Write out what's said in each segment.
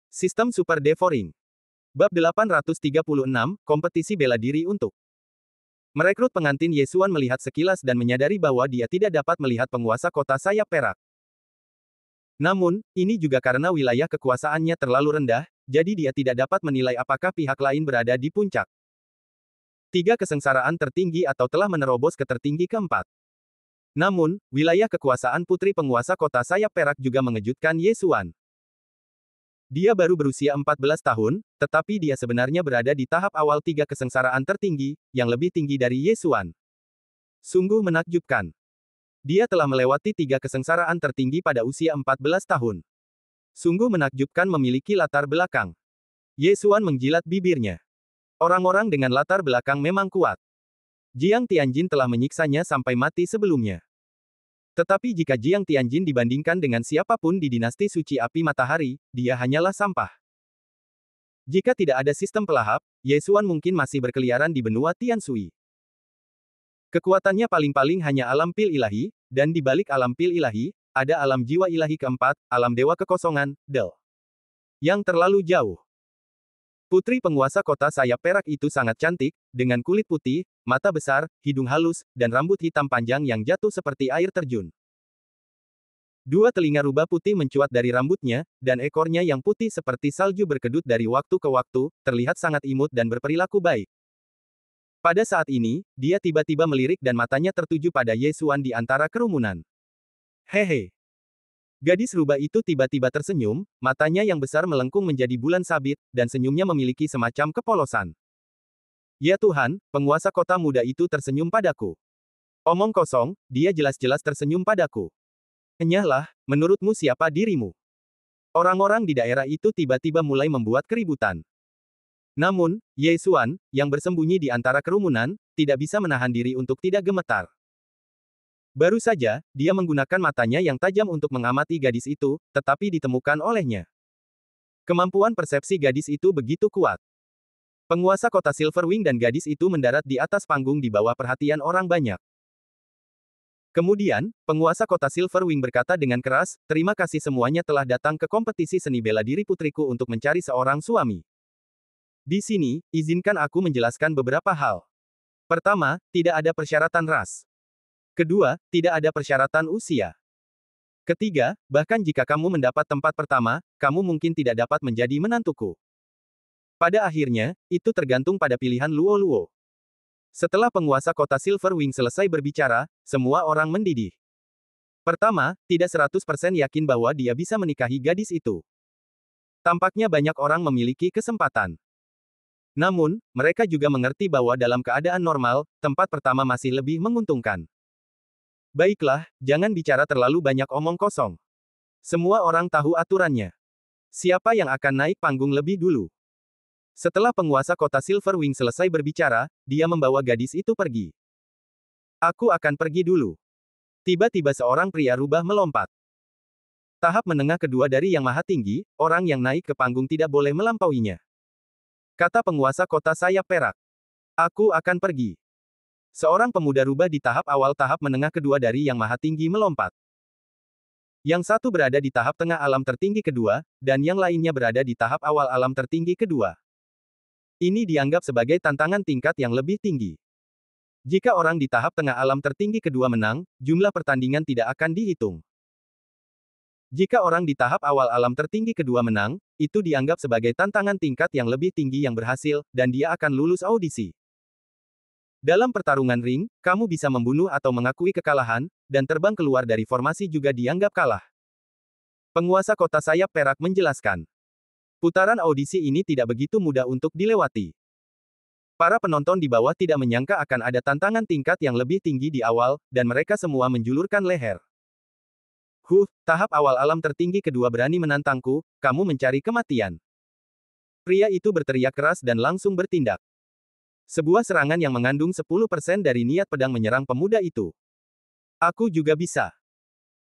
Sistem Super Devouring. Bab 836, Kompetisi Bela Diri untuk merekrut pengantin. Yesuan melihat sekilas dan menyadari bahwa dia tidak dapat melihat penguasa kota sayap perak. Namun, ini juga karena wilayah kekuasaannya terlalu rendah, jadi dia tidak dapat menilai apakah pihak lain berada di puncak. 3 kesengsaraan tertinggi atau telah menerobos ke tertinggi keempat. Namun, wilayah kekuasaan putri penguasa kota sayap perak juga mengejutkan Yesuan. Dia baru berusia 14 tahun, tetapi dia sebenarnya berada di tahap awal 3 kesengsaraan tertinggi, yang lebih tinggi dari Yesuan. Sungguh menakjubkan. Dia telah melewati 3 kesengsaraan tertinggi pada usia 14 tahun. Sungguh menakjubkan memiliki latar belakang. Yesuan menjilat bibirnya. Orang-orang dengan latar belakang memang kuat. Jiang Tianjin telah menyiksanya sampai mati sebelumnya. Tetapi jika Jiang Tianjin dibandingkan dengan siapapun di dinasti suci api matahari, dia hanyalah sampah. Jika tidak ada sistem pelahap, Yesuan mungkin masih berkeliaran di benua Tianshui. Kekuatannya paling-paling hanya alam pil ilahi, dan di balik alam pil ilahi, ada alam jiwa ilahi keempat, alam dewa kekosongan, Del. Yang terlalu jauh. Putri penguasa kota sayap perak itu sangat cantik, dengan kulit putih, mata besar, hidung halus, dan rambut hitam panjang yang jatuh seperti air terjun. 2 telinga rubah putih mencuat dari rambutnya, dan ekornya yang putih seperti salju berkedut dari waktu ke waktu, terlihat sangat imut dan berperilaku baik. Pada saat ini, dia tiba-tiba melirik dan matanya tertuju pada Yesuan di antara kerumunan. Hehe. Gadis rubah itu tiba-tiba tersenyum, matanya yang besar melengkung menjadi bulan sabit, dan senyumnya memiliki semacam kepolosan. Ya Tuhan, penguasa kota muda itu tersenyum padaku. Omong kosong, dia jelas-jelas tersenyum padaku. Enyahlah, menurutmu siapa dirimu? Orang-orang di daerah itu tiba-tiba mulai membuat keributan. Namun, Yesuan, yang bersembunyi di antara kerumunan, tidak bisa menahan diri untuk tidak gemetar. Baru saja, dia menggunakan matanya yang tajam untuk mengamati gadis itu, tetapi ditemukan olehnya. Kemampuan persepsi gadis itu begitu kuat. Penguasa kota Silverwing dan gadis itu mendarat di atas panggung di bawah perhatian orang banyak. Kemudian, penguasa kota Silverwing berkata dengan keras, "Terima kasih semuanya telah datang ke kompetisi seni bela diri putriku untuk mencari seorang suami. Di sini, izinkan aku menjelaskan beberapa hal. Pertama, tidak ada persyaratan ras. Kedua, tidak ada persyaratan usia. Ketiga, bahkan jika kamu mendapat tempat pertama, kamu mungkin tidak dapat menjadi menantuku. Pada akhirnya, itu tergantung pada pilihan Luo-Luo." Setelah penguasa kota Silverwing selesai berbicara, semua orang mendidih. Pertama, tidak 100% yakin bahwa dia bisa menikahi gadis itu. Tampaknya banyak orang memiliki kesempatan. Namun, mereka juga mengerti bahwa dalam keadaan normal, tempat pertama masih lebih menguntungkan. Baiklah, jangan bicara terlalu banyak omong kosong. Semua orang tahu aturannya. Siapa yang akan naik panggung lebih dulu? Setelah penguasa kota Silverwing selesai berbicara, dia membawa gadis itu pergi. Aku akan pergi dulu. Tiba-tiba seorang pria rubah melompat. Tahap menengah kedua dari Yang Maha Tinggi, orang yang naik ke panggung tidak boleh melampauinya. Kata penguasa kota sayap perak. Aku akan pergi. Seorang pemuda rubah di tahap awal tahap menengah kedua dari Yang Maha Tinggi melompat. Yang satu berada di tahap tengah alam tertinggi kedua, dan yang lainnya berada di tahap awal alam tertinggi kedua. Ini dianggap sebagai tantangan tingkat yang lebih tinggi. Jika orang di tahap tengah alam tertinggi kedua menang, jumlah pertandingan tidak akan dihitung. Jika orang di tahap awal alam tertinggi kedua menang, itu dianggap sebagai tantangan tingkat yang lebih tinggi yang berhasil, dan dia akan lulus audisi. Dalam pertarungan ring, kamu bisa membunuh atau mengakui kekalahan, dan terbang keluar dari formasi juga dianggap kalah. Penguasa kota sayap perak menjelaskan. Putaran audisi ini tidak begitu mudah untuk dilewati. Para penonton di bawah tidak menyangka akan ada tantangan tingkat yang lebih tinggi di awal, dan mereka semua menjulurkan leher. Tahap awal alam tertinggi kedua berani menantangku, kamu mencari kematian. Pria itu berteriak keras dan langsung bertindak. Sebuah serangan yang mengandung 10% dari niat pedang menyerang pemuda itu. Aku juga bisa.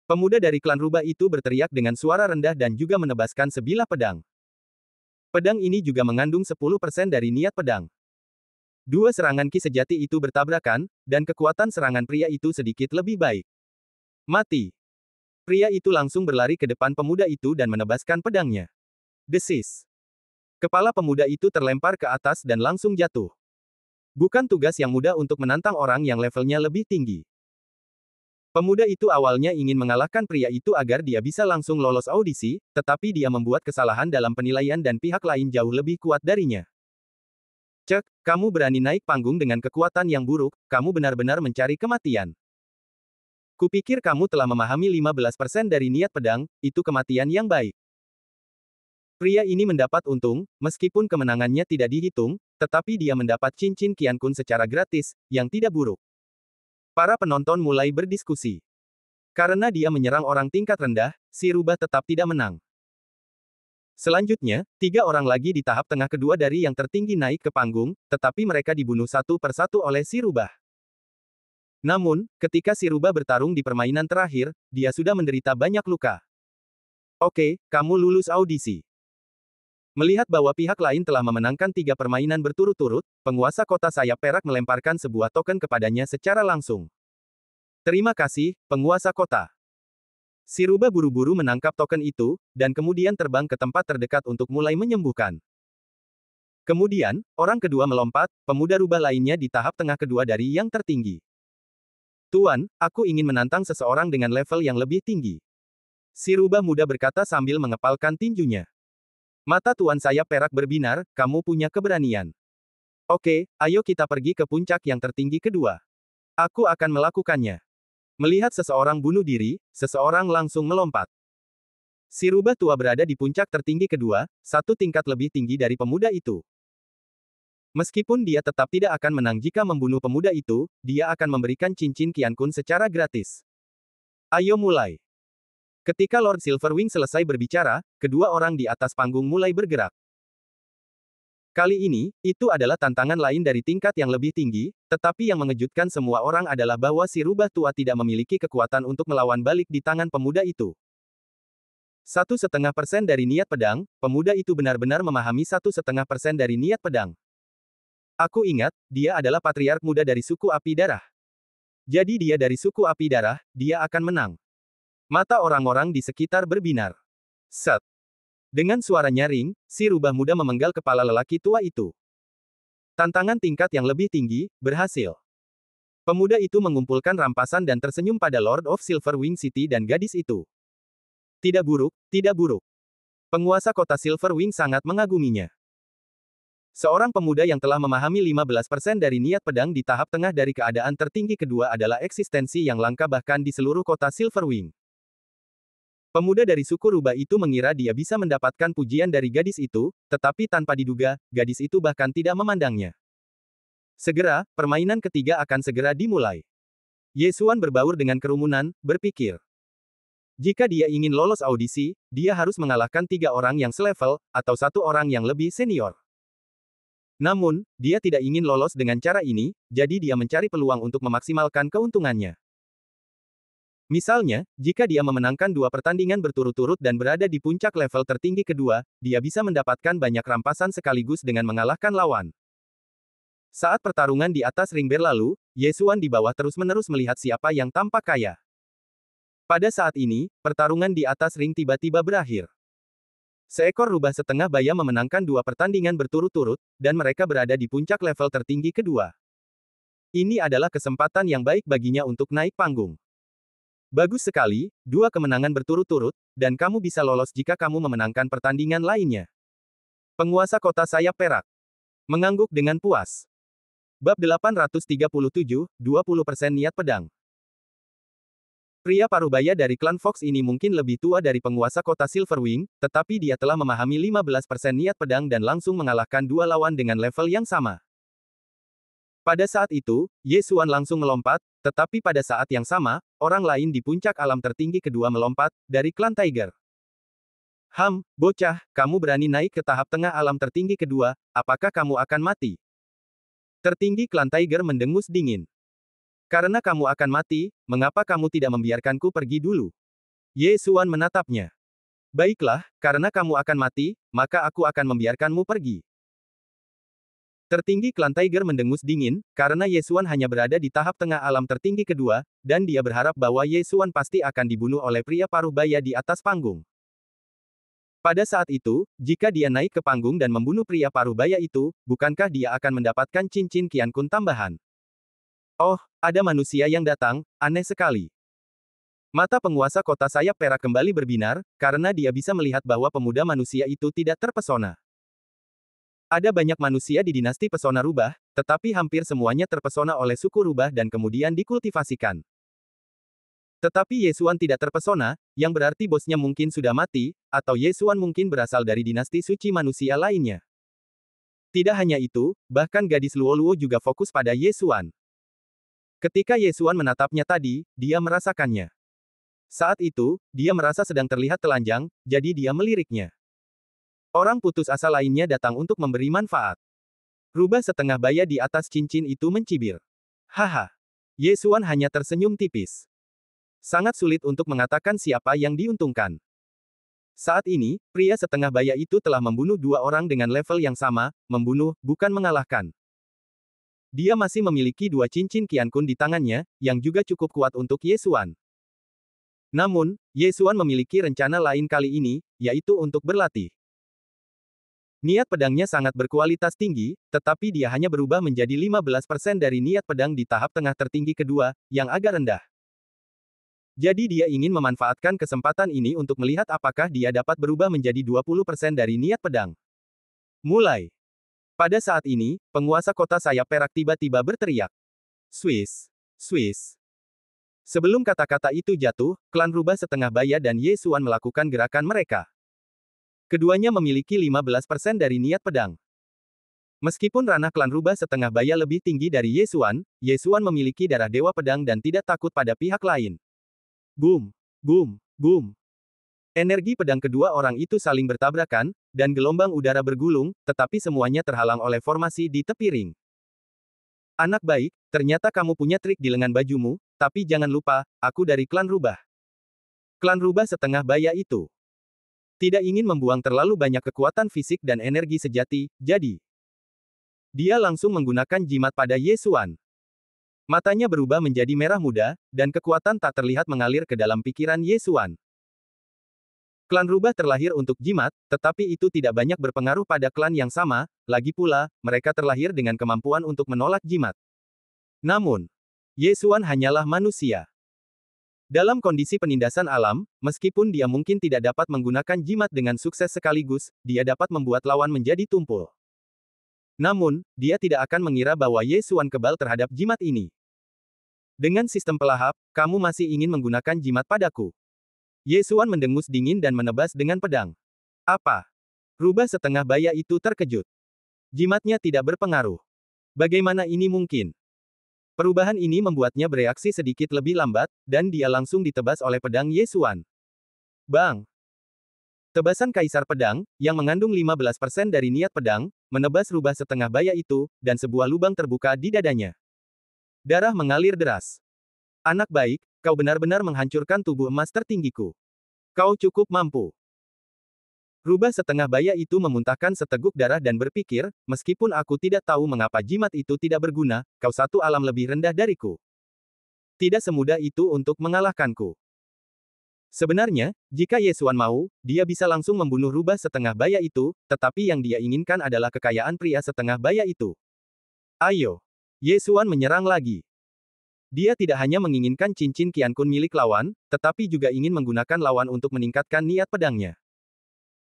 Pemuda dari klan rubah itu berteriak dengan suara rendah dan juga menebaskan sebilah pedang. Pedang ini juga mengandung 10% dari niat pedang. 2 serangan ki sejati itu bertabrakan, dan kekuatan serangan pria itu sedikit lebih baik. Mati. Pria itu langsung berlari ke depan pemuda itu dan menebaskan pedangnya. Desis. Kepala pemuda itu terlempar ke atas dan langsung jatuh. Bukan tugas yang mudah untuk menantang orang yang levelnya lebih tinggi. Pemuda itu awalnya ingin mengalahkan pria itu agar dia bisa langsung lolos audisi, tetapi dia membuat kesalahan dalam penilaian dan pihak lain jauh lebih kuat darinya. Cek, kamu berani naik panggung dengan kekuatan yang buruk, kamu benar-benar mencari kematian. Kupikir kamu telah memahami 15% dari niat pedang, itu kematian yang baik. Pria ini mendapat untung, meskipun kemenangannya tidak dihitung, tetapi dia mendapat cincin Qian Kun secara gratis, yang tidak buruk. Para penonton mulai berdiskusi. Karena dia menyerang orang tingkat rendah, si rubah tetap tidak menang. Selanjutnya, 3 orang lagi di tahap tengah kedua dari yang tertinggi naik ke panggung, tetapi mereka dibunuh satu persatu oleh si rubah. Namun, ketika si rubah bertarung di permainan terakhir, dia sudah menderita banyak luka. Oke, kamu lulus audisi. Melihat bahwa pihak lain telah memenangkan 3 permainan berturut-turut, penguasa kota sayap perak melemparkan sebuah token kepadanya secara langsung. Terima kasih, penguasa kota. Si rubah buru-buru menangkap token itu, dan kemudian terbang ke tempat terdekat untuk mulai menyembuhkan. Kemudian, orang kedua melompat, pemuda rubah lainnya di tahap tengah kedua dari yang tertinggi. Tuan, aku ingin menantang seseorang dengan level yang lebih tinggi. Si rubah muda berkata sambil mengepalkan tinjunya. Mata Tuan Sayap Perak berbinar, kamu punya keberanian. Oke, ayo kita pergi ke puncak yang tertinggi kedua. Aku akan melakukannya. Melihat seseorang bunuh diri, seseorang langsung melompat. Si rubah tua berada di puncak tertinggi kedua, satu tingkat lebih tinggi dari pemuda itu. Meskipun dia tetap tidak akan menang jika membunuh pemuda itu, dia akan memberikan cincin Qian Kun secara gratis. Ayo mulai. Ketika Lord Silverwing selesai berbicara, kedua orang di atas panggung mulai bergerak. Kali ini, itu adalah tantangan lain dari tingkat yang lebih tinggi, tetapi yang mengejutkan semua orang adalah bahwa si rubah tua tidak memiliki kekuatan untuk melawan balik di tangan pemuda itu. 1,5% dari niat pedang, pemuda itu benar-benar memahami 1,5% dari niat pedang. Aku ingat, dia adalah patriark muda dari suku api darah. Jadi dia dari suku api darah, dia akan menang. Mata orang-orang di sekitar berbinar. Set. Dengan suara nyaring, si rubah muda memenggal kepala lelaki tua itu. Tantangan tingkat yang lebih tinggi, berhasil. Pemuda itu mengumpulkan rampasan dan tersenyum pada Lord of Silverwing City dan gadis itu. Tidak buruk, tidak buruk. Penguasa kota Silverwing sangat mengaguminya. Seorang pemuda yang telah memahami 15% dari niat pedang di tahap tengah dari keadaan tertinggi kedua adalah eksistensi yang langka bahkan di seluruh kota Silverwing. Pemuda dari suku rubah itu mengira dia bisa mendapatkan pujian dari gadis itu, tetapi tanpa diduga, gadis itu bahkan tidak memandangnya. Segera, permainan ketiga akan segera dimulai. Yesuan berbaur dengan kerumunan, berpikir. Jika dia ingin lolos audisi, dia harus mengalahkan 3 orang yang selevel, atau 1 orang yang lebih senior. Namun, dia tidak ingin lolos dengan cara ini, jadi dia mencari peluang untuk memaksimalkan keuntungannya. Misalnya, jika dia memenangkan 2 pertandingan berturut-turut dan berada di puncak level tertinggi kedua, dia bisa mendapatkan banyak rampasan sekaligus dengan mengalahkan lawan. Saat pertarungan di atas ring berlalu, Yesuan di bawah terus-menerus melihat siapa yang tampak kaya. Pada saat ini, pertarungan di atas ring tiba-tiba berakhir. Seekor rubah setengah baya memenangkan 2 pertandingan berturut-turut, dan mereka berada di puncak level tertinggi kedua. Ini adalah kesempatan yang baik baginya untuk naik panggung. Bagus sekali, 2 kemenangan berturut-turut, dan kamu bisa lolos jika kamu memenangkan pertandingan lainnya. Penguasa kota sayap perak mengangguk dengan puas. Bab 837, 20% niat pedang. Pria parubaya dari klan Fox ini mungkin lebih tua dari penguasa kota Silverwing, tetapi dia telah memahami 15% niat pedang dan langsung mengalahkan 2 lawan dengan level yang sama. Pada saat itu, Yesuan langsung melompat, tetapi pada saat yang sama, orang lain di puncak alam tertinggi kedua melompat, dari klan Tiger. Bocah, kamu berani naik ke tahap tengah alam tertinggi kedua, apakah kamu akan mati? Tertinggi klan Tiger mendengus dingin. Karena kamu akan mati, mengapa kamu tidak membiarkanku pergi dulu? Yesuan menatapnya. Baiklah, karena kamu akan mati, maka aku akan membiarkanmu pergi. Tertinggi klan Tiger mendengus dingin, karena Yesuan hanya berada di tahap tengah alam tertinggi kedua, dan dia berharap bahwa Yesuan pasti akan dibunuh oleh pria paruh baya di atas panggung. Pada saat itu, jika dia naik ke panggung dan membunuh pria paruh baya itu, bukankah dia akan mendapatkan cincin Qian Kun tambahan? Oh, ada manusia yang datang, aneh sekali. Mata penguasa kota sayap perak kembali berbinar, karena dia bisa melihat bahwa pemuda manusia itu tidak terpesona. Ada banyak manusia di dinasti pesona rubah, tetapi hampir semuanya terpesona oleh suku rubah dan kemudian dikultivasikan. Tetapi Yesuan tidak terpesona, yang berarti bosnya mungkin sudah mati, atau Yesuan mungkin berasal dari dinasti suci manusia lainnya. Tidak hanya itu, bahkan gadis Luo-Luo juga fokus pada Yesuan. Ketika Yesuan menatapnya tadi, dia merasakannya. Saat itu, dia merasa sedang terlihat telanjang, jadi dia meliriknya. Orang putus asa lainnya datang untuk memberi manfaat. Rubah setengah baya di atas cincin itu mencibir. Haha. Yesuan hanya tersenyum tipis. Sangat sulit untuk mengatakan siapa yang diuntungkan. Saat ini, pria setengah baya itu telah membunuh dua orang dengan level yang sama, membunuh, bukan mengalahkan. Dia masih memiliki dua cincin Qian Kun di tangannya, yang juga cukup kuat untuk Yesuan. Namun, Yesuan memiliki rencana lain kali ini, yaitu untuk berlatih. Niat pedangnya sangat berkualitas tinggi, tetapi dia hanya berubah menjadi 15% dari niat pedang di tahap tengah tertinggi kedua, yang agak rendah. Jadi dia ingin memanfaatkan kesempatan ini untuk melihat apakah dia dapat berubah menjadi 20% dari niat pedang. Mulai. Pada saat ini, penguasa kota sayap perak tiba-tiba berteriak. Swiss. Swiss. Sebelum kata-kata itu jatuh, klan rubah setengah baya dan Yesuan melakukan gerakan mereka. Keduanya memiliki 15% dari niat pedang. Meskipun ranah klan rubah setengah baya lebih tinggi dari Yesuan, Yesuan memiliki darah dewa pedang dan tidak takut pada pihak lain. Boom, boom, boom. Energi pedang kedua orang itu saling bertabrakan, dan gelombang udara bergulung, tetapi semuanya terhalang oleh formasi di tepi ring. Anak baik, ternyata kamu punya trik di lengan bajumu, tapi jangan lupa, aku dari klan rubah. Klan rubah setengah baya itu tidak ingin membuang terlalu banyak kekuatan fisik dan energi sejati, jadi dia langsung menggunakan jimat pada Yesuan. Matanya berubah menjadi merah muda, dan kekuatan tak terlihat mengalir ke dalam pikiran Yesuan. Klan rubah terlahir untuk jimat, tetapi itu tidak banyak berpengaruh pada klan yang sama, lagi pula, mereka terlahir dengan kemampuan untuk menolak jimat. Namun, Yesuan hanyalah manusia. Dalam kondisi penindasan alam, meskipun dia mungkin tidak dapat menggunakan jimat dengan sukses sekaligus, dia dapat membuat lawan menjadi tumpul. Namun, dia tidak akan mengira bahwa Yesuan kebal terhadap jimat ini. Dengan sistem pelahap, kamu masih ingin menggunakan jimat padaku. Yesuan mendengus dingin dan menebas dengan pedang. Apa? Rubah setengah baya itu terkejut. Jimatnya tidak berpengaruh. Bagaimana ini mungkin? Perubahan ini membuatnya bereaksi sedikit lebih lambat, dan dia langsung ditebas oleh pedang Yesuan. Bang! Tebasan Kaisar Pedang, yang mengandung 15% dari niat pedang, menebas rubah setengah baya itu, dan sebuah lubang terbuka di dadanya. Darah mengalir deras. Anak baik, kau benar-benar menghancurkan tubuh emas tertinggiku. Kau cukup mampu. Rubah setengah baya itu memuntahkan seteguk darah dan berpikir, meskipun aku tidak tahu mengapa jimat itu tidak berguna, kau satu alam lebih rendah dariku. Tidak semudah itu untuk mengalahkanku. Sebenarnya, jika Yesuan mau, dia bisa langsung membunuh rubah setengah baya itu, tetapi yang dia inginkan adalah kekayaan pria setengah baya itu. Ayo. Yesuan menyerang lagi. Dia tidak hanya menginginkan cincin Qian Kun milik lawan, tetapi juga ingin menggunakan lawan untuk meningkatkan niat pedangnya.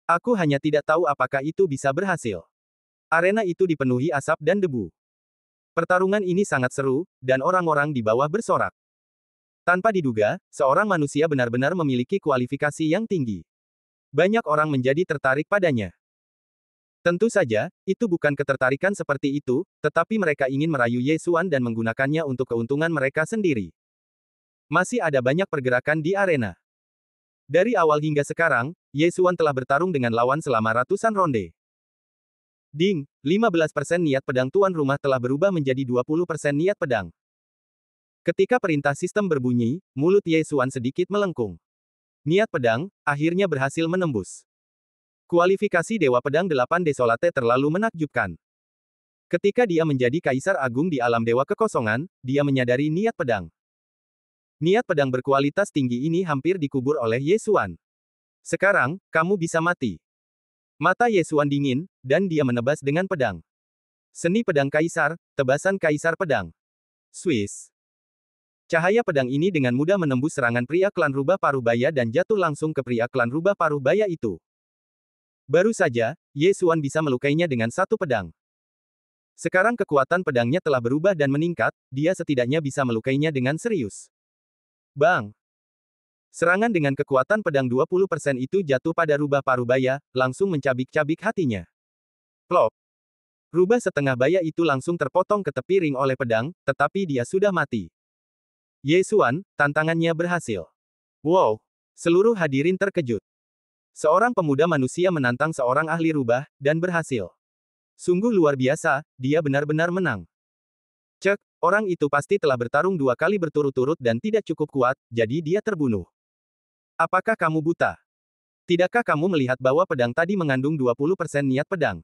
Aku hanya tidak tahu apakah itu bisa berhasil. Arena itu dipenuhi asap dan debu. Pertarungan ini sangat seru, dan orang-orang di bawah bersorak. Tanpa diduga, seorang manusia benar-benar memiliki kualifikasi yang tinggi. Banyak orang menjadi tertarik padanya. Tentu saja, itu bukan ketertarikan seperti itu, tetapi mereka ingin merayu Yesuan dan menggunakannya untuk keuntungan mereka sendiri. Masih ada banyak pergerakan di arena. Dari awal hingga sekarang, Yesuan telah bertarung dengan lawan selama ratusan ronde. Ding, 15% niat pedang tuan rumah telah berubah menjadi 20% niat pedang. Ketika perintah sistem berbunyi, mulut Yesuan sedikit melengkung. Niat pedang, akhirnya berhasil menembus. Kualifikasi Dewa Pedang 8 Desolate terlalu menakjubkan. Ketika dia menjadi Kaisar Agung di alam Dewa Kekosongan, dia menyadari niat pedang. Niat pedang berkualitas tinggi ini hampir dikubur oleh Yesuan. Sekarang, kamu bisa mati. Mata Yesuan dingin, dan dia menebas dengan pedang. Seni pedang kaisar, tebasan kaisar pedang. Swiss. Cahaya pedang ini dengan mudah menembus serangan pria klan Rubah Parubaya dan jatuh langsung ke pria klan Rubah Parubaya itu. Baru saja, Yesuan bisa melukainya dengan satu pedang. Sekarang kekuatan pedangnya telah berubah dan meningkat, dia setidaknya bisa melukainya dengan serius. Bang! Serangan dengan kekuatan pedang 20% itu jatuh pada Rubah Parubaya, langsung mencabik-cabik hatinya. Plop! Rubah setengah baya itu langsung terpotong ke tepi ring oleh pedang, tetapi dia sudah mati. Yesuan, tantangannya berhasil. Wow! Seluruh hadirin terkejut. Seorang pemuda manusia menantang seorang ahli rubah, dan berhasil. Sungguh luar biasa, dia benar-benar menang. Cek, orang itu pasti telah bertarung 2 kali berturut-turut dan tidak cukup kuat, jadi dia terbunuh. Apakah kamu buta? Tidakkah kamu melihat bahwa pedang tadi mengandung 20% niat pedang?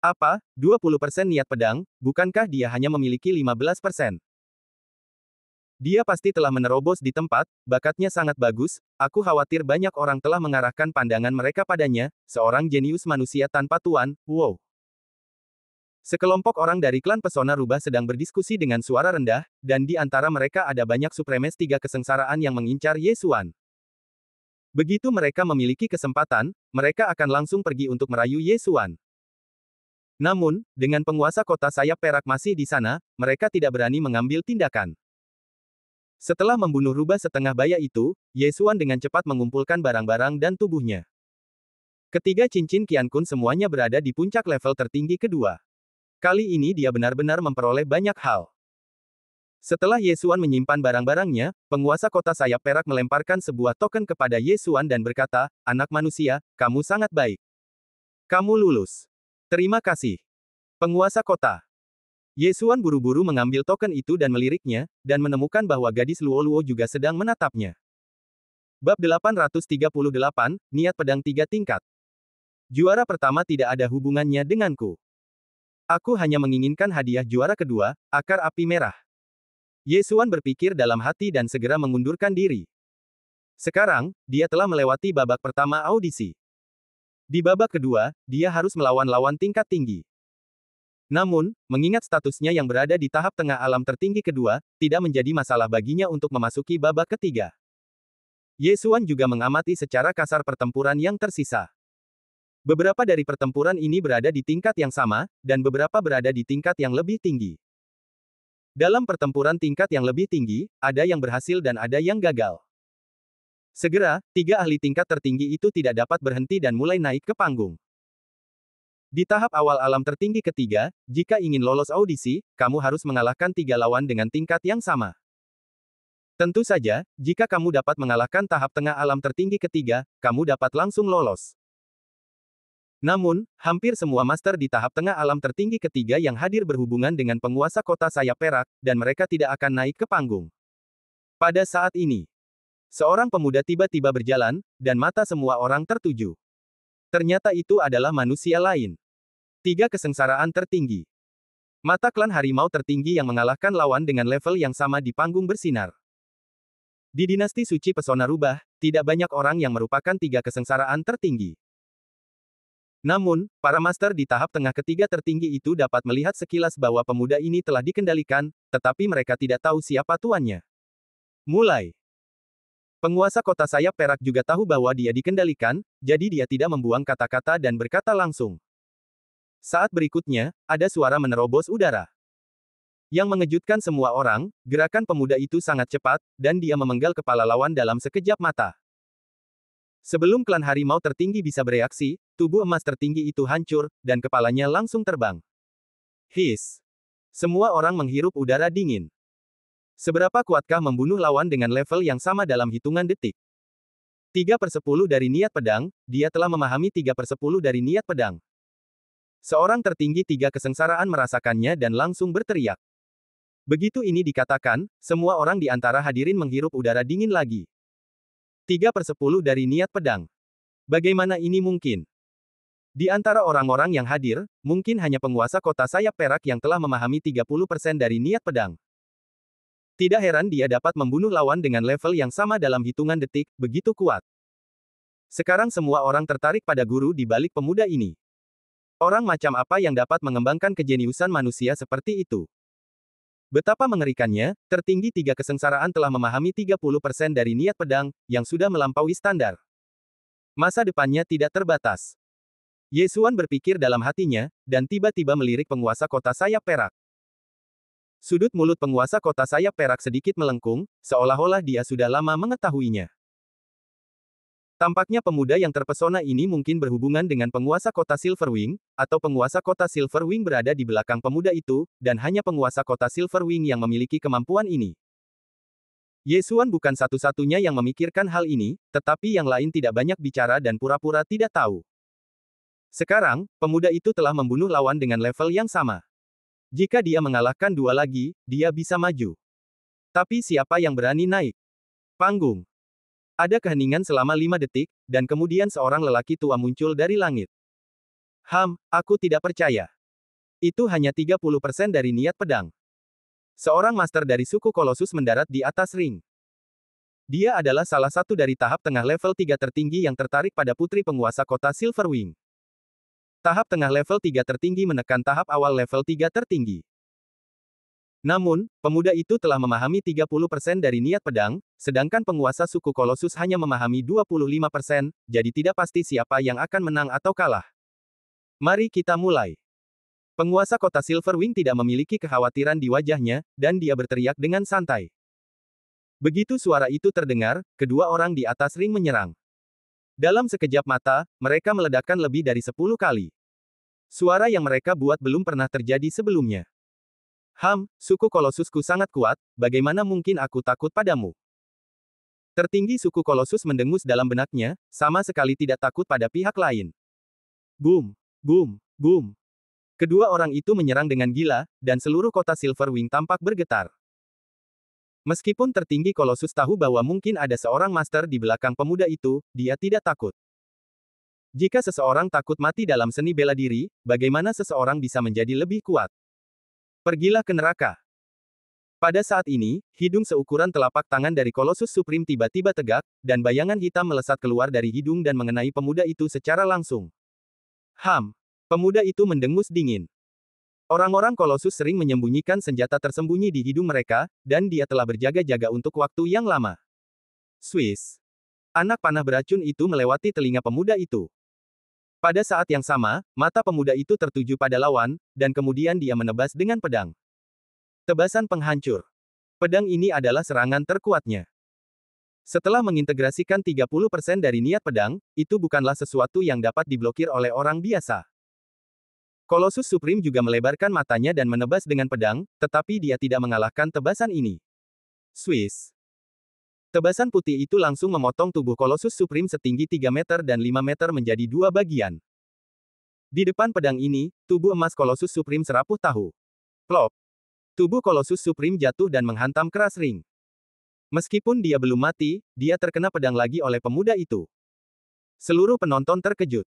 Apa, 20% niat pedang, bukankah dia hanya memiliki 15%? Dia pasti telah menerobos di tempat, bakatnya sangat bagus, aku khawatir banyak orang telah mengarahkan pandangan mereka padanya, seorang jenius manusia tanpa tuan, wow. Sekelompok orang dari klan Pesona Rubah sedang berdiskusi dengan suara rendah, dan di antara mereka ada banyak supremes 3 kesengsaraan yang mengincar Yesuan. Begitu mereka memiliki kesempatan, mereka akan langsung pergi untuk merayu Yesuan. Namun, dengan penguasa kota sayap perak masih di sana, mereka tidak berani mengambil tindakan. Setelah membunuh rubah setengah baya itu, Yesuan dengan cepat mengumpulkan barang-barang dan tubuhnya. Ketiga cincin Qiankun semuanya berada di puncak level tertinggi kedua. Kali ini dia benar-benar memperoleh banyak hal. Setelah Yesuan menyimpan barang-barangnya, penguasa kota sayap perak melemparkan sebuah token kepada Yesuan dan berkata, "Anak manusia, kamu sangat baik. Kamu lulus. Terima kasih." Penguasa kota. Yesuan buru-buru mengambil token itu dan meliriknya, dan menemukan bahwa gadis Luo-Luo juga sedang menatapnya. Bab 838, Niat Pedang 3 Tingkat. Juara pertama tidak ada hubungannya denganku. Aku hanya menginginkan hadiah juara kedua, akar api merah. Yesuan berpikir dalam hati dan segera mengundurkan diri. Sekarang, dia telah melewati babak pertama audisi. Di babak kedua, dia harus melawan lawan tingkat tinggi. Namun, mengingat statusnya yang berada di tahap tengah alam tertinggi kedua, tidak menjadi masalah baginya untuk memasuki babak ketiga. Yesuan juga mengamati secara kasar pertempuran yang tersisa. Beberapa dari pertempuran ini berada di tingkat yang sama, dan beberapa berada di tingkat yang lebih tinggi. Dalam pertempuran tingkat yang lebih tinggi, ada yang berhasil dan ada yang gagal. Segera, 3 ahli tingkat tertinggi itu tidak dapat berhenti dan mulai naik ke panggung. Di tahap awal alam tertinggi ketiga, jika ingin lolos audisi, kamu harus mengalahkan 3 lawan dengan tingkat yang sama. Tentu saja, jika kamu dapat mengalahkan tahap tengah alam tertinggi ketiga, kamu dapat langsung lolos. Namun, hampir semua master di tahap tengah alam tertinggi ketiga yang hadir berhubungan dengan penguasa kota sayap perak, dan mereka tidak akan naik ke panggung. Pada saat ini, seorang pemuda tiba-tiba berjalan, dan mata semua orang tertuju. Ternyata itu adalah manusia lain. 3 kesengsaraan tertinggi. Mata klan harimau tertinggi yang mengalahkan lawan dengan level yang sama di panggung bersinar. Di dinasti suci Pesona Rubah, tidak banyak orang yang merupakan 3 kesengsaraan tertinggi. Namun, para master di tahap tengah ketiga tertinggi itu dapat melihat sekilas bahwa pemuda ini telah dikendalikan, tetapi mereka tidak tahu siapa tuannya. Mulai. Penguasa kota sayap perak juga tahu bahwa dia dikendalikan, jadi dia tidak membuang kata-kata dan berkata langsung. Saat berikutnya, ada suara menerobos udara. Yang mengejutkan semua orang, gerakan pemuda itu sangat cepat, dan dia memenggal kepala lawan dalam sekejap mata. Sebelum klan harimau tertinggi bisa bereaksi, tubuh emas tertinggi itu hancur, dan kepalanya langsung terbang. His. Semua orang menghirup udara dingin. Seberapa kuatkah membunuh lawan dengan level yang sama dalam hitungan detik? 3/10 dari niat pedang, dia telah memahami 3/10 dari niat pedang. Seorang tertinggi 3 kesengsaraan merasakannya dan langsung berteriak. Begitu ini dikatakan, semua orang di antara hadirin menghirup udara dingin lagi. 3/10 dari niat pedang. Bagaimana ini mungkin? Di antara orang-orang yang hadir, mungkin hanya penguasa kota sayap perak yang telah memahami 30% dari niat pedang. Tidak heran dia dapat membunuh lawan dengan level yang sama dalam hitungan detik, begitu kuat. Sekarang semua orang tertarik pada guru di balik pemuda ini. Orang macam apa yang dapat mengembangkan kejeniusan manusia seperti itu? Betapa mengerikannya, tertinggi 3 kesengsaraan telah memahami 30% dari niat pedang, yang sudah melampaui standar. Masa depannya tidak terbatas. Yesuan berpikir dalam hatinya, dan tiba-tiba melirik penguasa kota sayap perak. Sudut mulut penguasa kota sayap perak sedikit melengkung, seolah-olah dia sudah lama mengetahuinya. Tampaknya pemuda yang terpesona ini mungkin berhubungan dengan penguasa kota Silverwing, atau penguasa kota Silverwing berada di belakang pemuda itu, dan hanya penguasa kota Silverwing yang memiliki kemampuan ini. Yesuan bukan satu-satunya yang memikirkan hal ini, tetapi yang lain tidak banyak bicara dan pura-pura tidak tahu. Sekarang, pemuda itu telah membunuh lawan dengan level yang sama. Jika dia mengalahkan 2 lagi, dia bisa maju. Tapi siapa yang berani naik panggung? Ada keheningan selama 5 detik, dan kemudian seorang lelaki tua muncul dari langit. Aku tidak percaya. Itu hanya 30% dari niat pedang. Seorang master dari suku Kolosus mendarat di atas ring. Dia adalah salah satu dari tahap tengah level 3 tertinggi yang tertarik pada putri penguasa kota Silverwing. Tahap tengah level 3 tertinggi menekan tahap awal level 3 tertinggi. Namun, pemuda itu telah memahami 30% dari niat pedang, sedangkan penguasa suku Kolosus hanya memahami 25%, jadi tidak pasti siapa yang akan menang atau kalah. Mari kita mulai. Penguasa kota Silverwing tidak memiliki kekhawatiran di wajahnya, dan dia berteriak dengan santai. Begitu suara itu terdengar, kedua orang di atas ring menyerang. Dalam sekejap mata, mereka meledakkan lebih dari 10 kali. Suara yang mereka buat belum pernah terjadi sebelumnya. Suku Kolosusku sangat kuat, bagaimana mungkin aku takut padamu? Tertinggi suku Kolosus mendengus dalam benaknya, sama sekali tidak takut pada pihak lain. Boom, boom, boom. Kedua orang itu menyerang dengan gila, dan seluruh kota Silverwing tampak bergetar. Meskipun tertinggi Kolosus tahu bahwa mungkin ada seorang master di belakang pemuda itu, dia tidak takut. Jika seseorang takut mati dalam seni bela diri, bagaimana seseorang bisa menjadi lebih kuat? Pergilah ke neraka. Pada saat ini, hidung seukuran telapak tangan dari Kolosus Supreme tiba-tiba tegak, dan bayangan hitam melesat keluar dari hidung dan mengenai pemuda itu secara langsung. Pemuda itu mendengus dingin. Orang-orang Kolosus sering menyembunyikan senjata tersembunyi di hidung mereka, dan dia telah berjaga-jaga untuk waktu yang lama. Swiss. Anak panah beracun itu melewati telinga pemuda itu. Pada saat yang sama, mata pemuda itu tertuju pada lawan, dan kemudian dia menebas dengan pedang. Tebasan penghancur. Pedang ini adalah serangan terkuatnya. Setelah mengintegrasikan 30% dari niat pedang, itu bukanlah sesuatu yang dapat diblokir oleh orang biasa. Kolosus Supreme juga melebarkan matanya dan menebas dengan pedang, tetapi dia tidak mengalahkan tebasan ini. Swiss. Tebasan putih itu langsung memotong tubuh Kolosus Supreme setinggi 3 meter dan 5 meter menjadi 2 bagian. Di depan pedang ini, tubuh emas Kolosus Supreme serapuh tahu. Plop. Tubuh Kolosus Supreme jatuh dan menghantam keras ring. Meskipun dia belum mati, dia terkena pedang lagi oleh pemuda itu. Seluruh penonton terkejut.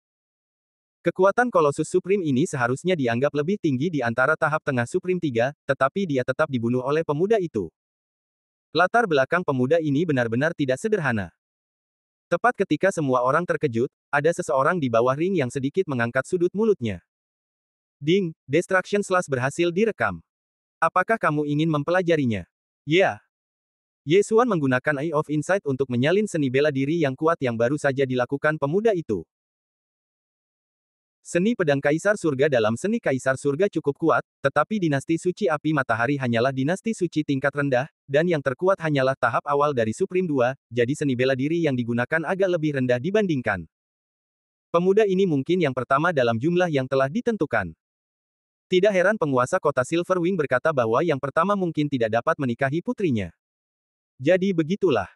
Kekuatan Kolosus Supreme ini seharusnya dianggap lebih tinggi di antara tahap tengah Supreme 3, tetapi dia tetap dibunuh oleh pemuda itu. Latar belakang pemuda ini benar-benar tidak sederhana. Tepat ketika semua orang terkejut, ada seseorang di bawah ring yang sedikit mengangkat sudut mulutnya. Ding, Destruction Slash berhasil direkam. Apakah kamu ingin mempelajarinya? Ya. Yesuan menggunakan Eye of Insight untuk menyalin seni bela diri yang kuat yang baru saja dilakukan pemuda itu. Seni pedang Kaisar Surga dalam seni Kaisar Surga cukup kuat, tetapi dinasti suci api matahari hanyalah dinasti suci tingkat rendah, dan yang terkuat hanyalah tahap awal dari Supreme 2, jadi seni bela diri yang digunakan agak lebih rendah dibandingkan. Pemuda ini mungkin yang pertama dalam jumlah yang telah ditentukan. Tidak heran penguasa kota Silverwing berkata bahwa yang pertama mungkin tidak dapat menikahi putrinya. Jadi begitulah.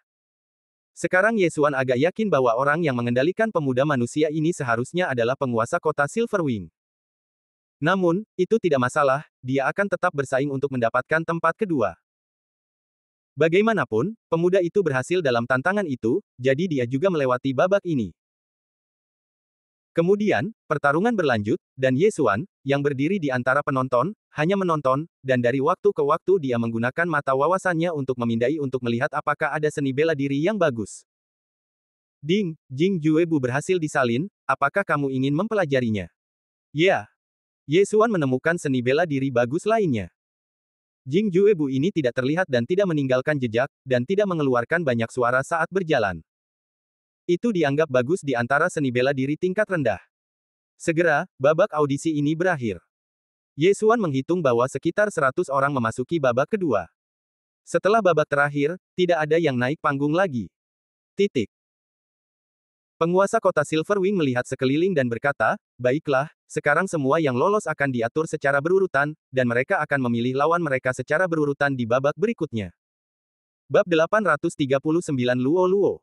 Sekarang Yesuan agak yakin bahwa orang yang mengendalikan pemuda manusia ini seharusnya adalah penguasa kota Silverwing. Namun, itu tidak masalah, dia akan tetap bersaing untuk mendapatkan tempat kedua. Bagaimanapun, pemuda itu berhasil dalam tantangan itu, jadi dia juga melewati babak ini. Kemudian, pertarungan berlanjut, dan Yesuan, yang berdiri di antara penonton, hanya menonton, dan dari waktu ke waktu dia menggunakan mata wawasannya untuk memindai untuk melihat apakah ada seni bela diri yang bagus. Ding, Jing Juebu berhasil disalin, apakah kamu ingin mempelajarinya? Ya. Ye Xuan menemukan seni bela diri bagus lainnya. Jing Juebu ini tidak terlihat dan tidak meninggalkan jejak, dan tidak mengeluarkan banyak suara saat berjalan. Itu dianggap bagus di antara seni bela diri tingkat rendah. Segera, babak audisi ini berakhir. Ye Xuan menghitung bahwa sekitar 100 orang memasuki babak kedua. Setelah babak terakhir, tidak ada yang naik panggung lagi. Titik. Penguasa kota Silverwing melihat sekeliling dan berkata, baiklah, sekarang semua yang lolos akan diatur secara berurutan, dan mereka akan memilih lawan mereka secara berurutan di babak berikutnya. Bab 839 Luo Luo.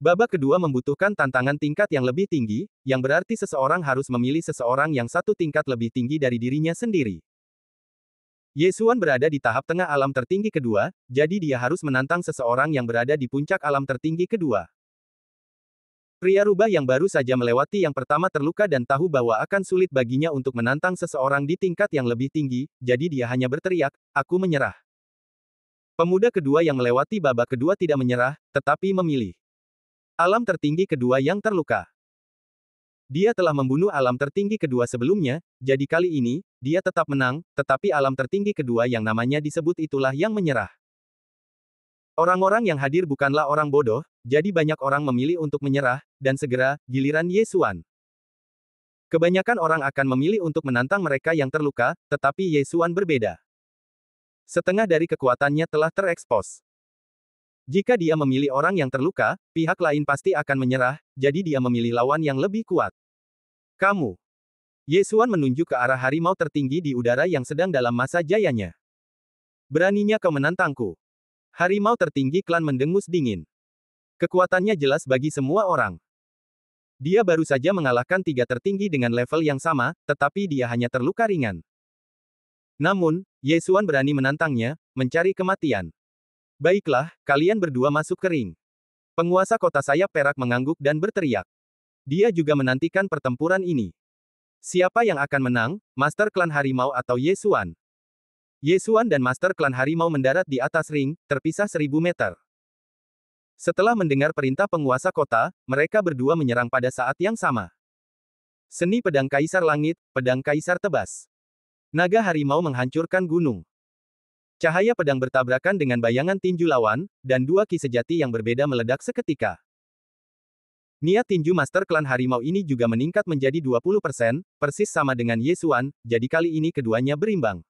Babak kedua membutuhkan tantangan tingkat yang lebih tinggi, yang berarti seseorang harus memilih seseorang yang satu tingkat lebih tinggi dari dirinya sendiri. Ye Xuan berada di tahap tengah alam tertinggi kedua, jadi dia harus menantang seseorang yang berada di puncak alam tertinggi kedua. Pria rubah yang baru saja melewati yang pertama terluka dan tahu bahwa akan sulit baginya untuk menantang seseorang di tingkat yang lebih tinggi, jadi dia hanya berteriak, aku menyerah. Pemuda kedua yang melewati babak kedua tidak menyerah, tetapi memilih alam tertinggi kedua yang terluka. Dia telah membunuh alam tertinggi kedua sebelumnya, jadi kali ini, dia tetap menang, tetapi alam tertinggi kedua yang namanya disebut itulah yang menyerah. Orang-orang yang hadir bukanlah orang bodoh, jadi banyak orang memilih untuk menyerah, dan segera, giliran Ye Xuan. Kebanyakan orang akan memilih untuk menantang mereka yang terluka, tetapi Ye Xuan berbeda. Setengah dari kekuatannya telah terekspos. Jika dia memilih orang yang terluka, pihak lain pasti akan menyerah, jadi dia memilih lawan yang lebih kuat. Kamu. Ye Xuan menunjuk ke arah harimau tertinggi di udara yang sedang dalam masa jayanya. Beraninya kau menantangku. Harimau tertinggi klan mendengus dingin. Kekuatannya jelas bagi semua orang. Dia baru saja mengalahkan tiga tertinggi dengan level yang sama, tetapi dia hanya terluka ringan. Namun, Ye Xuan berani menantangnya, mencari kematian. Baiklah, kalian berdua masuk ke ring. Penguasa kota sayap perak mengangguk dan berteriak. Dia juga menantikan pertempuran ini. Siapa yang akan menang, Master Klan Harimau atau Ye Xuan? Ye Xuan dan Master Klan Harimau mendarat di atas ring, terpisah 1000 meter. Setelah mendengar perintah penguasa kota, mereka berdua menyerang pada saat yang sama. Seni pedang Kaisar Langit, pedang Kaisar Tebas. Naga harimau menghancurkan gunung. Cahaya pedang bertabrakan dengan bayangan tinju lawan, dan dua ki sejati yang berbeda meledak seketika. Niat tinju Master Klan Harimau ini juga meningkat menjadi 20%, persis sama dengan Ye Xuan, jadi kali ini keduanya berimbang.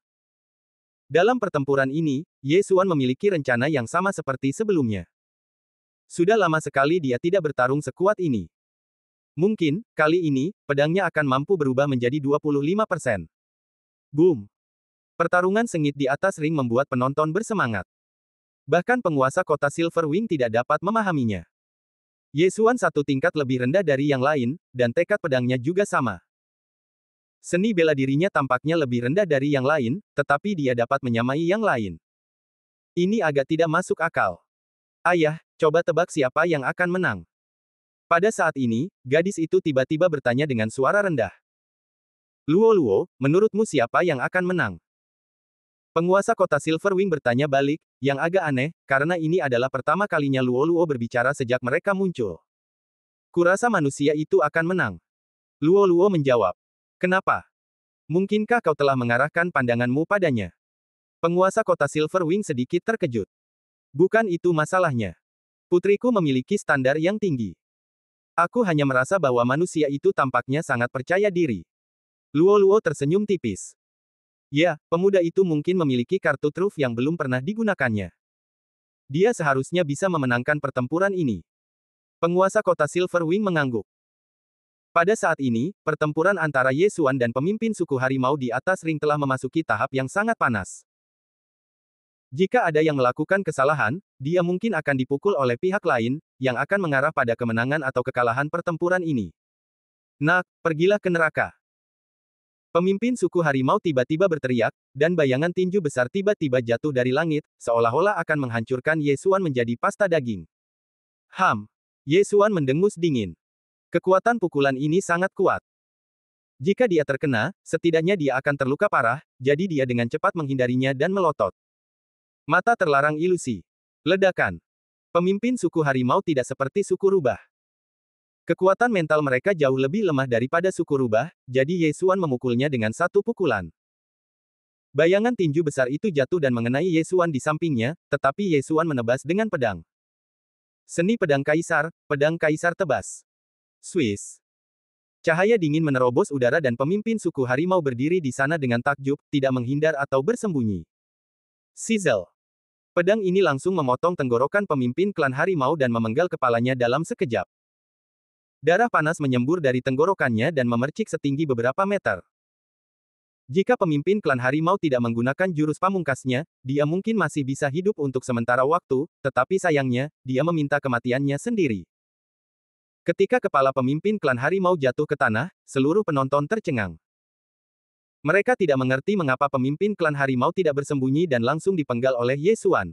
Dalam pertempuran ini, Ye Xuan memiliki rencana yang sama seperti sebelumnya. Sudah lama sekali dia tidak bertarung sekuat ini. Mungkin, kali ini, pedangnya akan mampu berubah menjadi 25%. Boom! Pertarungan sengit di atas ring membuat penonton bersemangat. Bahkan penguasa kota Silverwing tidak dapat memahaminya. Ye Xuan satu tingkat lebih rendah dari yang lain, dan tekad pedangnya juga sama. Seni bela dirinya tampaknya lebih rendah dari yang lain, tetapi dia dapat menyamai yang lain. Ini agak tidak masuk akal. Ayah, coba tebak siapa yang akan menang. Pada saat ini, gadis itu tiba-tiba bertanya dengan suara rendah. Luo Luo, menurutmu siapa yang akan menang? Penguasa kota Silverwing bertanya balik, yang agak aneh, karena ini adalah pertama kalinya Luo Luo berbicara sejak mereka muncul. Kurasa manusia itu akan menang. Luo Luo menjawab. Kenapa? Mungkinkah kau telah mengarahkan pandanganmu padanya? Penguasa kota Silverwing sedikit terkejut. Bukan itu masalahnya. Putriku memiliki standar yang tinggi. Aku hanya merasa bahwa manusia itu tampaknya sangat percaya diri. Luo Luo tersenyum tipis. Ya, pemuda itu mungkin memiliki kartu truf yang belum pernah digunakannya. Dia seharusnya bisa memenangkan pertempuran ini. Penguasa kota Silverwing mengangguk. Pada saat ini, pertempuran antara Ye Xuan dan pemimpin suku harimau di atas ring telah memasuki tahap yang sangat panas. Jika ada yang melakukan kesalahan, dia mungkin akan dipukul oleh pihak lain, yang akan mengarah pada kemenangan atau kekalahan pertempuran ini. Nak, pergilah ke neraka. Pemimpin suku harimau tiba-tiba berteriak, dan bayangan tinju besar tiba-tiba jatuh dari langit, seolah-olah akan menghancurkan Ye Xuan menjadi pasta daging. Ye Xuan mendengus dingin. Kekuatan pukulan ini sangat kuat. Jika dia terkena, setidaknya dia akan terluka parah, jadi dia dengan cepat menghindarinya dan melotot. Mata terlarang ilusi. Ledakan. Pemimpin suku harimau tidak seperti suku rubah. Kekuatan mental mereka jauh lebih lemah daripada suku rubah, jadi Ye Xuan memukulnya dengan satu pukulan. Bayangan tinju besar itu jatuh dan mengenai Ye Xuan di sampingnya, tetapi Ye Xuan menebas dengan pedang. Seni pedang kaisar tebas. Swiss. Cahaya dingin menerobos udara dan pemimpin suku harimau berdiri di sana dengan takjub, tidak menghindar atau bersembunyi. Sizzle. Pedang ini langsung memotong tenggorokan pemimpin klan harimau dan memenggal kepalanya dalam sekejap. Darah panas menyembur dari tenggorokannya dan memercik setinggi beberapa meter. Jika pemimpin klan harimau tidak menggunakan jurus pamungkasnya, dia mungkin masih bisa hidup untuk sementara waktu, tetapi sayangnya, dia meminta kematiannya sendiri. Ketika kepala pemimpin klan harimau jatuh ke tanah, seluruh penonton tercengang. Mereka tidak mengerti mengapa pemimpin klan harimau tidak bersembunyi dan langsung dipenggal oleh Ye Xuan.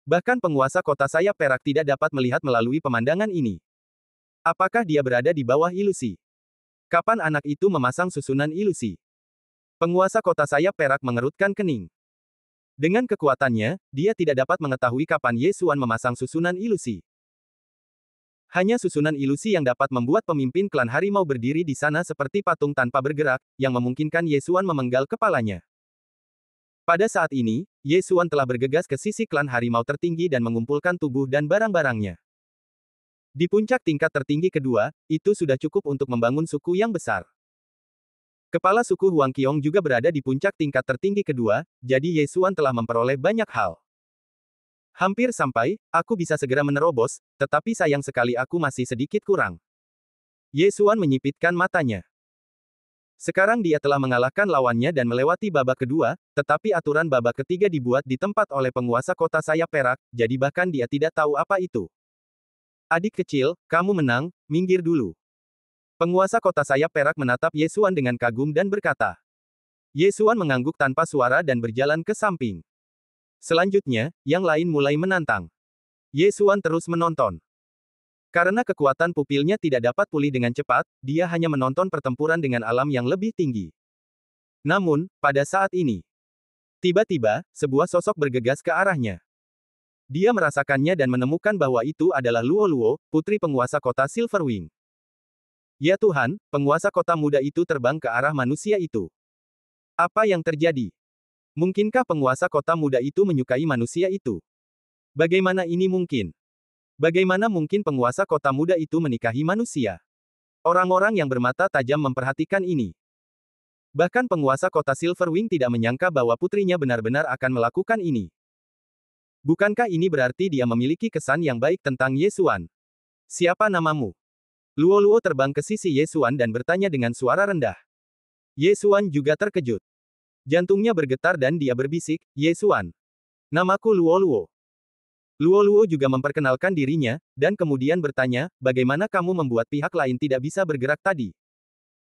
Bahkan penguasa kota sayap perak tidak dapat melihat melalui pemandangan ini. Apakah dia berada di bawah ilusi? Kapan anak itu memasang susunan ilusi? Penguasa kota sayap perak mengerutkan kening. Dengan kekuatannya, dia tidak dapat mengetahui kapan Ye Xuan memasang susunan ilusi. Hanya susunan ilusi yang dapat membuat pemimpin klan harimau berdiri di sana seperti patung tanpa bergerak, yang memungkinkan Ye Xuan memenggal kepalanya. Pada saat ini, Ye Xuan telah bergegas ke sisi klan harimau tertinggi dan mengumpulkan tubuh dan barang-barangnya. Di puncak tingkat tertinggi kedua, itu sudah cukup untuk membangun suku yang besar. Kepala suku Huang Qiong juga berada di puncak tingkat tertinggi kedua, jadi Ye Xuan telah memperoleh banyak hal. Hampir sampai, aku bisa segera menerobos, tetapi sayang sekali aku masih sedikit kurang. Ye Xuan menyipitkan matanya. Sekarang dia telah mengalahkan lawannya dan melewati babak kedua, tetapi aturan babak ketiga dibuat di tempat oleh penguasa kota sayap perak, jadi bahkan dia tidak tahu apa itu. Adik kecil, kamu menang, minggir dulu. Penguasa kota sayap perak menatap Ye Xuan dengan kagum dan berkata. Ye Xuan mengangguk tanpa suara dan berjalan ke samping. Selanjutnya, yang lain mulai menantang. Ye Xuan terus menonton. Karena kekuatan pupilnya tidak dapat pulih dengan cepat, dia hanya menonton pertempuran dengan alam yang lebih tinggi. Namun, pada saat ini, tiba-tiba, sebuah sosok bergegas ke arahnya. Dia merasakannya dan menemukan bahwa itu adalah Luo Luo, putri penguasa kota Silverwing. Ya Tuhan, penguasa kota muda itu terbang ke arah manusia itu. Apa yang terjadi? Mungkinkah penguasa kota muda itu menyukai manusia itu? Bagaimana ini mungkin? Bagaimana mungkin penguasa kota muda itu menikahi manusia? Orang-orang yang bermata tajam memperhatikan ini. Bahkan penguasa kota Silverwing tidak menyangka bahwa putrinya benar-benar akan melakukan ini. Bukankah ini berarti dia memiliki kesan yang baik tentang Ye Xuan? Siapa namamu? Luo Luo terbang ke sisi Ye Xuan dan bertanya dengan suara rendah. Ye Xuan juga terkejut. Jantungnya bergetar dan dia berbisik, Ye Xuan. Namaku Luo Luo. Luo Luo juga memperkenalkan dirinya, dan kemudian bertanya, bagaimana kamu membuat pihak lain tidak bisa bergerak tadi?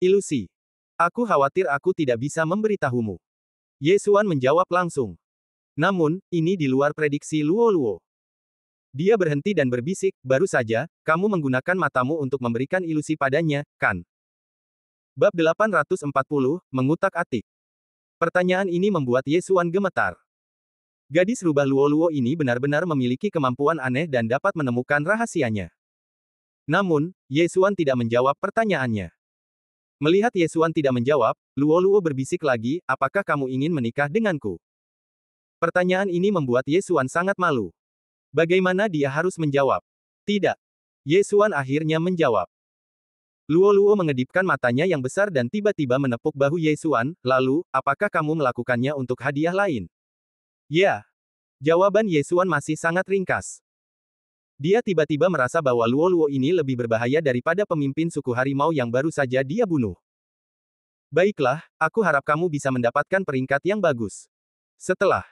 Ilusi. Aku khawatir aku tidak bisa memberitahumu. Ye Xuan menjawab langsung. Namun, ini di luar prediksi Luo Luo. Dia berhenti dan berbisik, baru saja, kamu menggunakan matamu untuk memberikan ilusi padanya, kan? Bab 840, mengutak-atik. Pertanyaan ini membuat Ye Xuan gemetar. Gadis rubah Luo Luo ini benar-benar memiliki kemampuan aneh dan dapat menemukan rahasianya. Namun, Ye Xuan tidak menjawab pertanyaannya. Melihat Ye Xuan tidak menjawab, Luo Luo berbisik lagi, apakah kamu ingin menikah denganku? Pertanyaan ini membuat Ye Xuan sangat malu. Bagaimana dia harus menjawab? Tidak. Ye Xuan akhirnya menjawab. Luo Luo mengedipkan matanya yang besar dan tiba-tiba menepuk bahu Ye Xuan, lalu, apakah kamu melakukannya untuk hadiah lain? Ya. Jawaban Ye Xuan masih sangat ringkas. Dia tiba-tiba merasa bahwa Luo Luo ini lebih berbahaya daripada pemimpin suku harimau yang baru saja dia bunuh. Baiklah, aku harap kamu bisa mendapatkan peringkat yang bagus. Setelah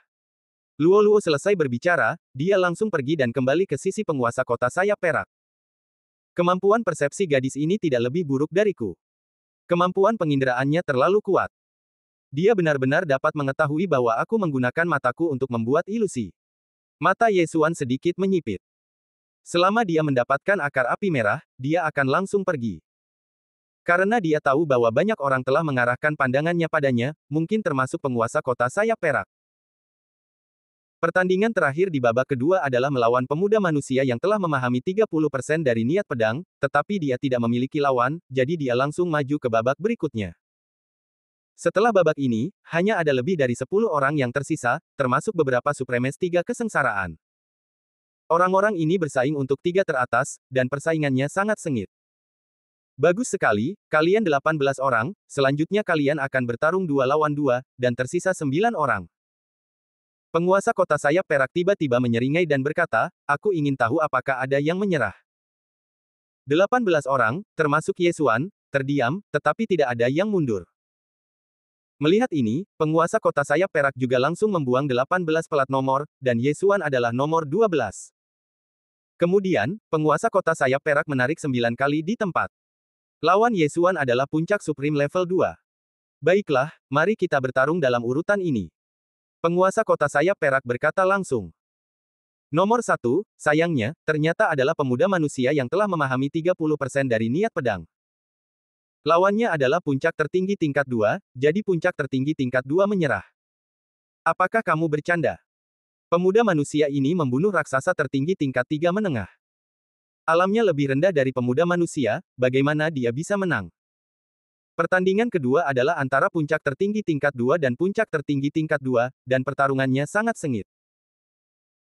Luo Luo selesai berbicara, dia langsung pergi dan kembali ke sisi penguasa kota sayap perak. Kemampuan persepsi gadis ini tidak lebih buruk dariku. Kemampuan penginderaannya terlalu kuat. Dia benar-benar dapat mengetahui bahwa aku menggunakan mataku untuk membuat ilusi. Mata Ye Xuan sedikit menyipit. Selama dia mendapatkan akar api merah, dia akan langsung pergi. Karena dia tahu bahwa banyak orang telah mengarahkan pandangannya padanya, mungkin termasuk penguasa kota sayap perak. Pertandingan terakhir di babak kedua adalah melawan pemuda manusia yang telah memahami 30% dari niat pedang, tetapi dia tidak memiliki lawan, jadi dia langsung maju ke babak berikutnya. Setelah babak ini, hanya ada lebih dari 10 orang yang tersisa, termasuk beberapa supremes 3 kesengsaraan. Orang-orang ini bersaing untuk 3 teratas, dan persaingannya sangat sengit. Bagus sekali, kalian 18 orang, selanjutnya kalian akan bertarung 2 lawan 2, dan tersisa 9 orang. Penguasa kota sayap perak tiba-tiba menyeringai dan berkata, aku ingin tahu apakah ada yang menyerah. 18 orang, termasuk Yesuan, terdiam, tetapi tidak ada yang mundur. Melihat ini, penguasa kota sayap perak juga langsung membuang 18 plat nomor, dan Yesuan adalah nomor 12. Kemudian, penguasa kota sayap perak menarik 9 kali di tempat. Lawan Yesuan adalah puncak Supreme level 2. Baiklah, mari kita bertarung dalam urutan ini. Penguasa kota sayap perak berkata langsung. Nomor 1, sayangnya, ternyata adalah pemuda manusia yang telah memahami 30% dari niat pedang. Lawannya adalah puncak tertinggi tingkat 2, jadi puncak tertinggi tingkat 2 menyerah. Apakah kamu bercanda? Pemuda manusia ini membunuh raksasa tertinggi tingkat 3 menengah. Alamnya lebih rendah dari pemuda manusia, bagaimana dia bisa menang? Pertandingan kedua adalah antara puncak tertinggi tingkat 2 dan puncak tertinggi tingkat 2, dan pertarungannya sangat sengit.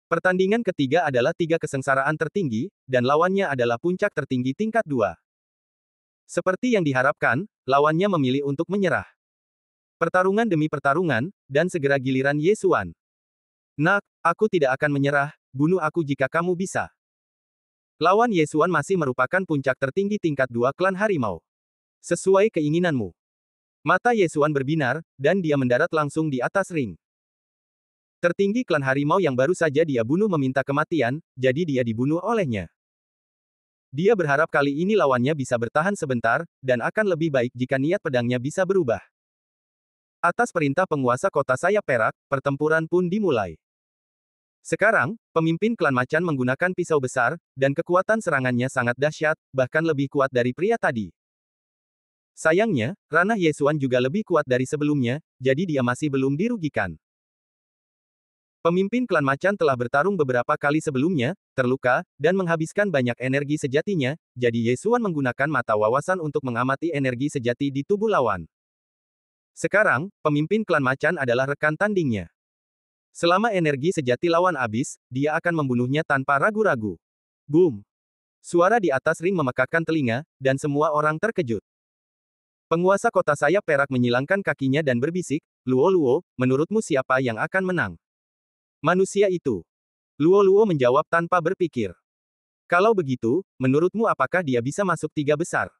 Pertandingan ketiga adalah 3 kesengsaraan tertinggi, dan lawannya adalah puncak tertinggi tingkat 2. Seperti yang diharapkan, lawannya memilih untuk menyerah. Pertarungan demi pertarungan, dan segera giliran Yesuan. Nak, aku tidak akan menyerah, bunuh aku jika kamu bisa. Lawan Yesuan masih merupakan puncak tertinggi tingkat 2 klan harimau. Sesuai keinginanmu. Mata Yesuan berbinar, dan dia mendarat langsung di atas ring. Tertinggi klan harimau yang baru saja dia bunuh meminta kematian, jadi dia dibunuh olehnya. Dia berharap kali ini lawannya bisa bertahan sebentar, dan akan lebih baik jika niat pedangnya bisa berubah. Atas perintah penguasa kota sayap perak, pertempuran pun dimulai. Sekarang, pemimpin klan macan menggunakan pisau besar, dan kekuatan serangannya sangat dahsyat, bahkan lebih kuat dari pria tadi. Sayangnya, ranah Yesuan juga lebih kuat dari sebelumnya, jadi dia masih belum dirugikan. Pemimpin klan macan telah bertarung beberapa kali sebelumnya, terluka, dan menghabiskan banyak energi sejatinya, jadi Yesuan menggunakan mata wawasan untuk mengamati energi sejati di tubuh lawan. Sekarang, pemimpin klan macan adalah rekan tandingnya. Selama energi sejati lawan habis, dia akan membunuhnya tanpa ragu-ragu. Boom! Suara di atas ring memekakkan telinga, dan semua orang terkejut. Penguasa kota sayap perak menyilangkan kakinya dan berbisik, Luo, menurutmu siapa yang akan menang? Manusia itu. Luo menjawab tanpa berpikir. Kalau begitu, menurutmu apakah dia bisa masuk 3 besar?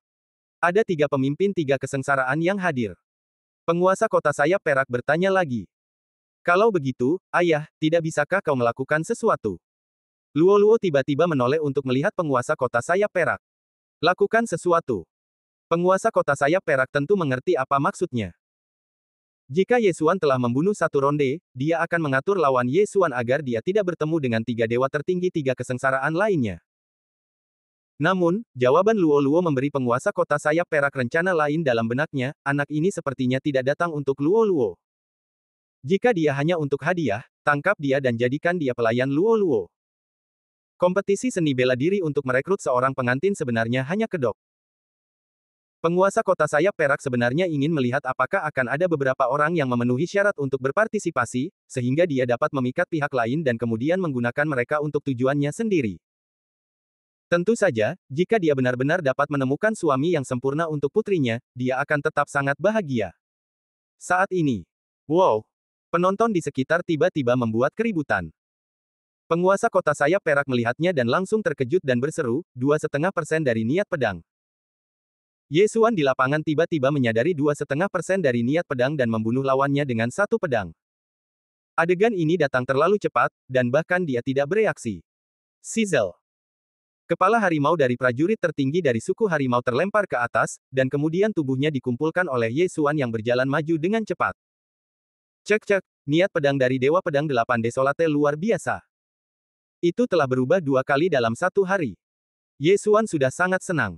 Ada 3 pemimpin 3 kesengsaraan yang hadir. Penguasa kota sayap perak bertanya lagi. Kalau begitu, ayah, tidak bisakah kau melakukan sesuatu? Luo tiba-tiba menoleh untuk melihat penguasa kota sayap perak. Lakukan sesuatu. Penguasa kota sayap perak tentu mengerti apa maksudnya. Jika Yesuan telah membunuh satu ronde, dia akan mengatur lawan Yesuan agar dia tidak bertemu dengan 3 dewa tertinggi 3 kesengsaraan lainnya. Namun, jawaban Luo memberi penguasa kota sayap perak rencana lain dalam benaknya, anak ini sepertinya tidak datang untuk Luo. Jika dia hanya untuk hadiah, tangkap dia dan jadikan dia pelayan Luo. Kompetisi seni bela diri untuk merekrut seorang pengantin sebenarnya hanya kedok. Penguasa kota sayap perak sebenarnya ingin melihat apakah akan ada beberapa orang yang memenuhi syarat untuk berpartisipasi, sehingga dia dapat memikat pihak lain dan kemudian menggunakan mereka untuk tujuannya sendiri. Tentu saja, jika dia benar-benar dapat menemukan suami yang sempurna untuk putrinya, dia akan tetap sangat bahagia. Saat ini, wow! Penonton di sekitar tiba-tiba membuat keributan. Penguasa kota sayap perak melihatnya dan langsung terkejut dan berseru, 2,5% dari niat pedang. Yesuan di lapangan tiba-tiba menyadari 2,5% dari niat pedang dan membunuh lawannya dengan 1 pedang. Adegan ini datang terlalu cepat, dan bahkan dia tidak bereaksi. Sizzle. Kepala harimau dari prajurit tertinggi dari suku harimau terlempar ke atas, dan kemudian tubuhnya dikumpulkan oleh Yesuan yang berjalan maju dengan cepat. Cek, niat pedang dari Dewa Pedang 8 Desolate luar biasa. Itu telah berubah 2 kali dalam 1 hari. Yesuan sudah sangat senang.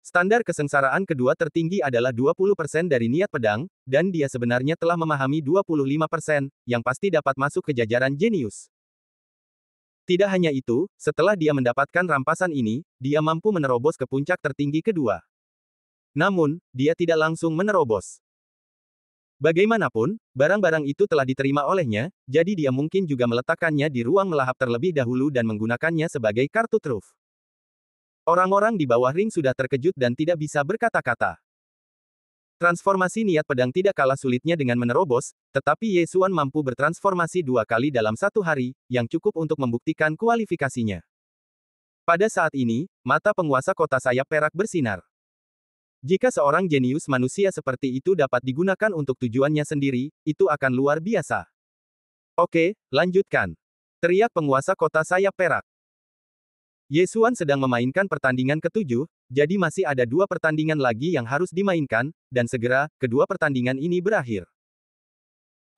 Standar kesengsaraan kedua tertinggi adalah 20% dari niat pedang, dan dia sebenarnya telah memahami 25%, yang pasti dapat masuk ke jajaran jenius. Tidak hanya itu, setelah dia mendapatkan rampasan ini, dia mampu menerobos ke puncak tertinggi kedua. Namun, dia tidak langsung menerobos. Bagaimanapun, barang-barang itu telah diterima olehnya, jadi dia mungkin juga meletakkannya di ruang melahap terlebih dahulu dan menggunakannya sebagai kartu truf. Orang-orang di bawah ring sudah terkejut dan tidak bisa berkata-kata. Transformasi niat pedang tidak kalah sulitnya dengan menerobos, tetapi Ye Xuan mampu bertransformasi 2 kali dalam 1 hari, yang cukup untuk membuktikan kualifikasinya. Pada saat ini, mata penguasa kota sayap perak bersinar. Jika seorang jenius manusia seperti itu dapat digunakan untuk tujuannya sendiri, itu akan luar biasa. Oke, lanjutkan. Teriak penguasa kota sayap perak. Ye Xuan sedang memainkan pertandingan ke-7, jadi masih ada 2 pertandingan lagi yang harus dimainkan, dan segera, kedua pertandingan ini berakhir.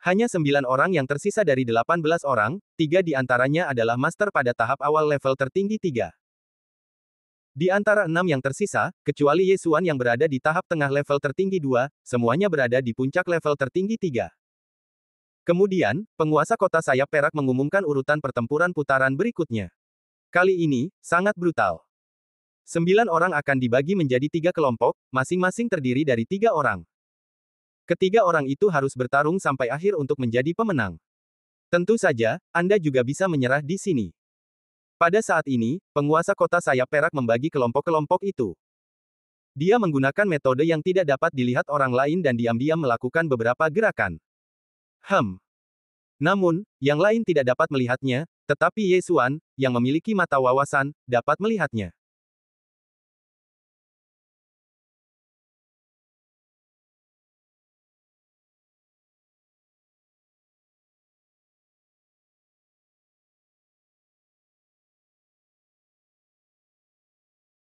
Hanya 9 orang yang tersisa dari 18 orang, 3 di antaranya adalah master pada tahap awal level tertinggi 3. Di antara 6 yang tersisa, kecuali Ye Xuan yang berada di tahap tengah level tertinggi 2, semuanya berada di puncak level tertinggi 3. Kemudian, penguasa kota sayap perak mengumumkan urutan pertempuran putaran berikutnya. Kali ini, sangat brutal. 9 orang akan dibagi menjadi 3 kelompok, masing-masing terdiri dari 3 orang. Ketiga orang itu harus bertarung sampai akhir untuk menjadi pemenang. Tentu saja, Anda juga bisa menyerah di sini. Pada saat ini, penguasa kota sayap perak membagi kelompok-kelompok itu. Dia menggunakan metode yang tidak dapat dilihat orang lain dan diam-diam melakukan beberapa gerakan. Namun, yang lain tidak dapat melihatnya, tetapi Ye Xuan, yang memiliki mata wawasan, dapat melihatnya.